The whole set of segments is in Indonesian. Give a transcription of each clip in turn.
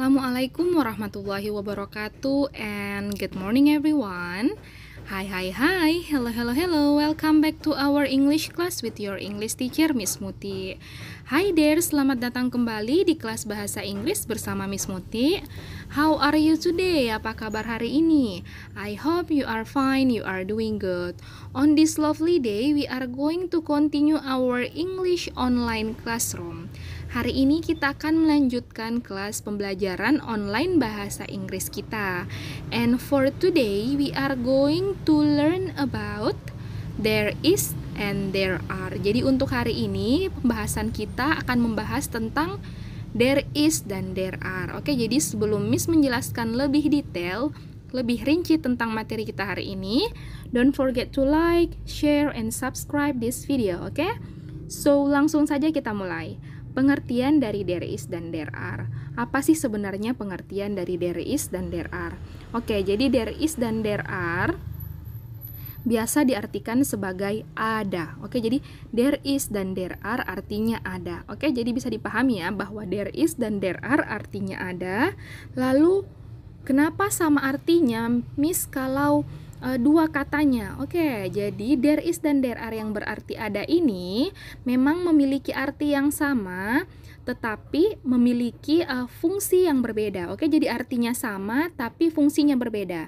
Assalamualaikum warahmatullahi wabarakatuh and good morning everyone. Hi, hello, welcome back to our English class with your English teacher Miss Muti. Hi there, selamat datang kembali di kelas bahasa Inggris bersama Miss Muti. How are you today? Apa kabar hari ini? I hope you are fine, you are doing good. On this lovely day, we are going to continue our English online classroom. Hari ini kita akan melanjutkan kelas pembelajaran online bahasa Inggris kita. And for today, we are going to learn about there is and there are. Jadi untuk hari ini, pembahasan kita akan membahas tentang there is dan there are. Oke, jadi sebelum Miss menjelaskan lebih detail, lebih rinci tentang materi kita hari ini, don't forget to like, share, and subscribe this video, oke? So, langsung saja kita mulai. Pengertian dari there is dan there are. Apa sih sebenarnya pengertian dari there is dan there are? Oke, jadi there is dan there are biasa diartikan sebagai ada. Oke, jadi there is dan there are artinya ada. Oke, jadi bisa dipahami ya bahwa there is dan there are artinya ada. Lalu kenapa sama artinya, Miss, kalau dua katanya? Oke, jadi there is dan there are yang berarti ada ini memang memiliki arti yang sama, tetapi memiliki fungsi yang berbeda. Oke, jadi artinya sama, tapi fungsinya berbeda.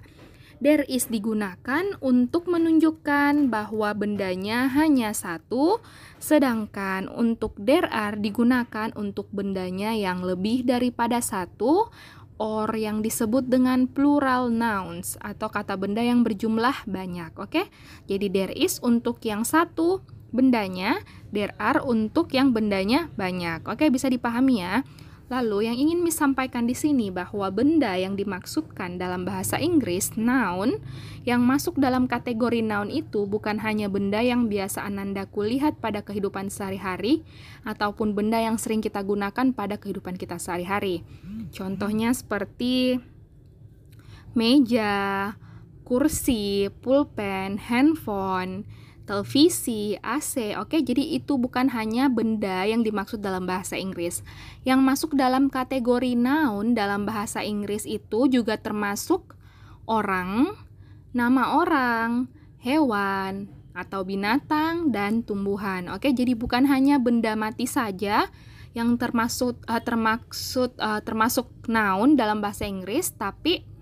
There is digunakan untuk menunjukkan bahwa bendanya hanya satu, sedangkan untuk there are digunakan untuk bendanya yang lebih daripada satu, or yang disebut dengan plural nouns atau kata benda yang berjumlah banyak. Oke, jadi there is untuk yang satu bendanya, there are untuk yang bendanya banyak. Oke, bisa dipahami ya. Lalu yang ingin Miss sampaikan di sini bahwa benda yang dimaksudkan dalam bahasa Inggris noun, yang masuk dalam kategori noun itu bukan hanya benda yang biasa Anandaku lihat pada kehidupan sehari-hari ataupun benda yang sering kita gunakan pada kehidupan kita sehari-hari. Contohnya seperti meja, kursi, pulpen, handphone, televisi, AC. Oke, jadi itu bukan hanya benda yang dimaksud dalam bahasa Inggris. Yang masuk dalam kategori noun dalam bahasa Inggris itu juga termasuk orang, nama orang, hewan, atau binatang, dan tumbuhan. Oke, jadi bukan hanya benda mati saja yang termasuk noun dalam bahasa Inggris, tapi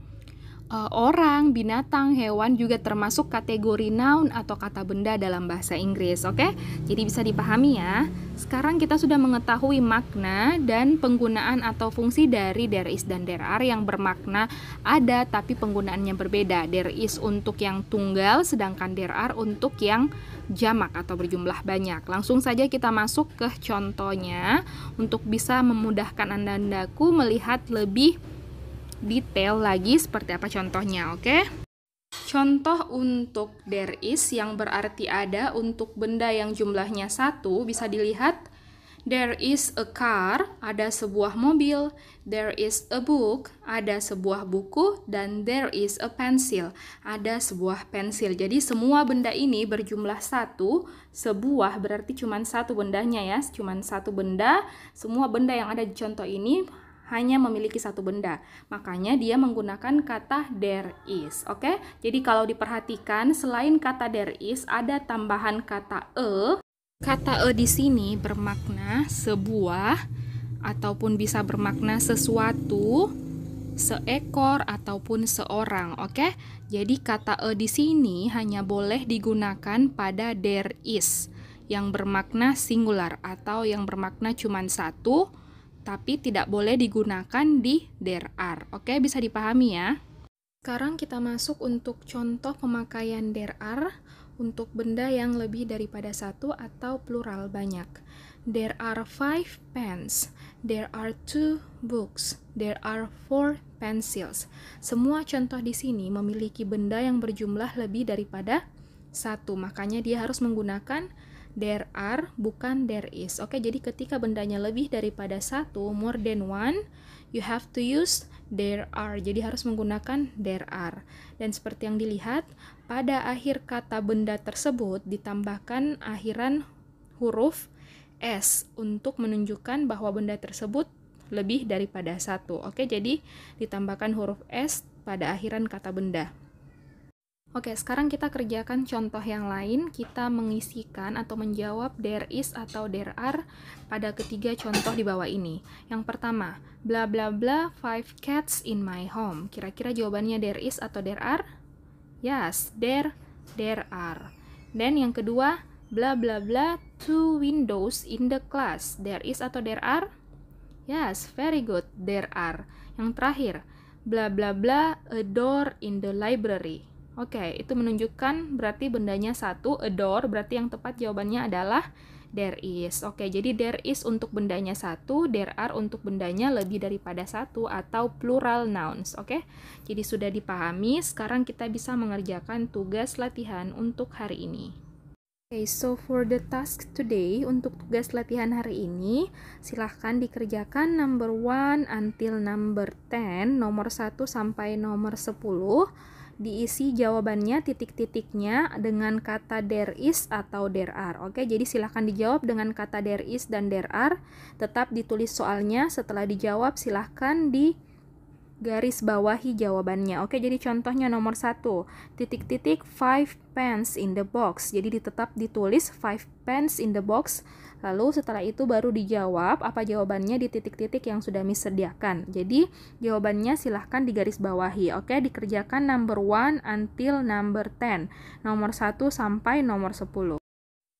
orang, binatang, hewan juga termasuk kategori noun atau kata benda dalam bahasa Inggris. Oke, jadi bisa dipahami ya. Sekarang kita sudah mengetahui makna dan penggunaan atau fungsi dari there is dan there are yang bermakna ada tapi penggunaannya berbeda. There is untuk yang tunggal, sedangkan there are untuk yang jamak atau berjumlah banyak. Langsung saja kita masuk ke contohnya untuk bisa memudahkan Anandaku melihat lebih detail lagi seperti apa contohnya, oke? Contoh untuk there is yang berarti ada untuk benda yang jumlahnya satu bisa dilihat. There is a car, ada sebuah mobil. There is a book, ada sebuah buku. Dan there is a pencil, ada sebuah pensil. Jadi semua benda ini berjumlah satu. Sebuah berarti cuma satu bendanya ya, cuma satu benda. Semua benda yang ada di contoh ini hanya memiliki satu benda. Makanya dia menggunakan kata there is. Oke? Jadi kalau diperhatikan selain kata there is ada tambahan kata e. Kata e di sini bermakna sebuah ataupun bisa bermakna sesuatu, seekor ataupun seorang. Oke? Jadi kata e di sini hanya boleh digunakan pada there is yang bermakna singular atau yang bermakna cuma satu, tapi tidak boleh digunakan di there are. Oke, bisa dipahami ya. Sekarang kita masuk untuk contoh pemakaian there are untuk benda yang lebih daripada satu atau plural banyak. There are 5 pens. There are 2 books. There are 4 pencils. Semua contoh di sini memiliki benda yang berjumlah lebih daripada satu. Makanya dia harus menggunakan there are, bukan there is. Oke, jadi ketika bendanya lebih daripada satu, more than one, you have to use there are. Jadi harus menggunakan there are. Dan seperti yang dilihat, pada akhir kata benda tersebut ditambahkan akhiran huruf S untuk menunjukkan bahwa benda tersebut lebih daripada 1. Oke, jadi ditambahkan huruf S pada akhiran kata benda. Oke, sekarang kita kerjakan contoh yang lain. Kita mengisikan atau menjawab there is atau there are pada ketiga contoh di bawah ini. Yang pertama, bla bla bla 5 cats in my home. Kira-kira jawabannya there is atau there are? Yes, there are. Dan yang kedua, bla bla bla 2 windows in the class. There is atau there are? Yes, very good, there are. Yang terakhir, bla bla bla a door in the library. Oke, itu menunjukkan berarti bendanya 1, a door, berarti yang tepat jawabannya adalah there is. Oke, jadi there is untuk bendanya 1, there are untuk bendanya lebih daripada 1 atau plural nouns. Oke, jadi sudah dipahami, sekarang kita bisa mengerjakan tugas latihan untuk hari ini. Okay, so for the task today, untuk tugas latihan hari ini, silahkan dikerjakan number 1 until number 10, nomor 1 sampai nomor 10, diisi jawabannya titik-titiknya dengan kata there is atau there are. Oke, jadi silahkan dijawab dengan kata there is dan there are, tetap ditulis soalnya, setelah dijawab silahkan di garis bawahi jawabannya. Oke, jadi contohnya nomor 1, titik-titik 5 pens in the box. Jadi tetap ditulis 5 pens in the box. Lalu setelah itu baru dijawab apa jawabannya di titik-titik yang sudah Miss sediakan. Jadi jawabannya silahkan di garis bawahi. Oke, dikerjakan number 1 until number 10. Nomor 1 sampai nomor 10.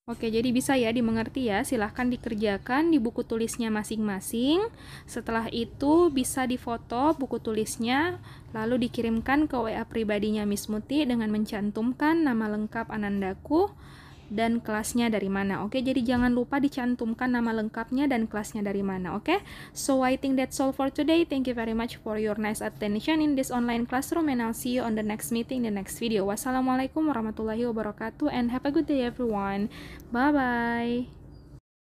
Oke, jadi bisa ya dimengerti ya, silahkan dikerjakan di buku tulisnya masing-masing. Setelah itu bisa difoto buku tulisnya, lalu dikirimkan ke WA pribadinya Miss Muti dengan mencantumkan nama lengkap Anandaku dan kelasnya dari mana. Oke, jadi jangan lupa dicantumkan nama lengkapnya dan kelasnya dari mana. Oke, so I think that's all for today. Thank you very much for your nice attention in this online classroom, and I'll see you on the next meeting, the next video. Wassalamualaikum warahmatullahi wabarakatuh, and have a good day everyone. Bye bye.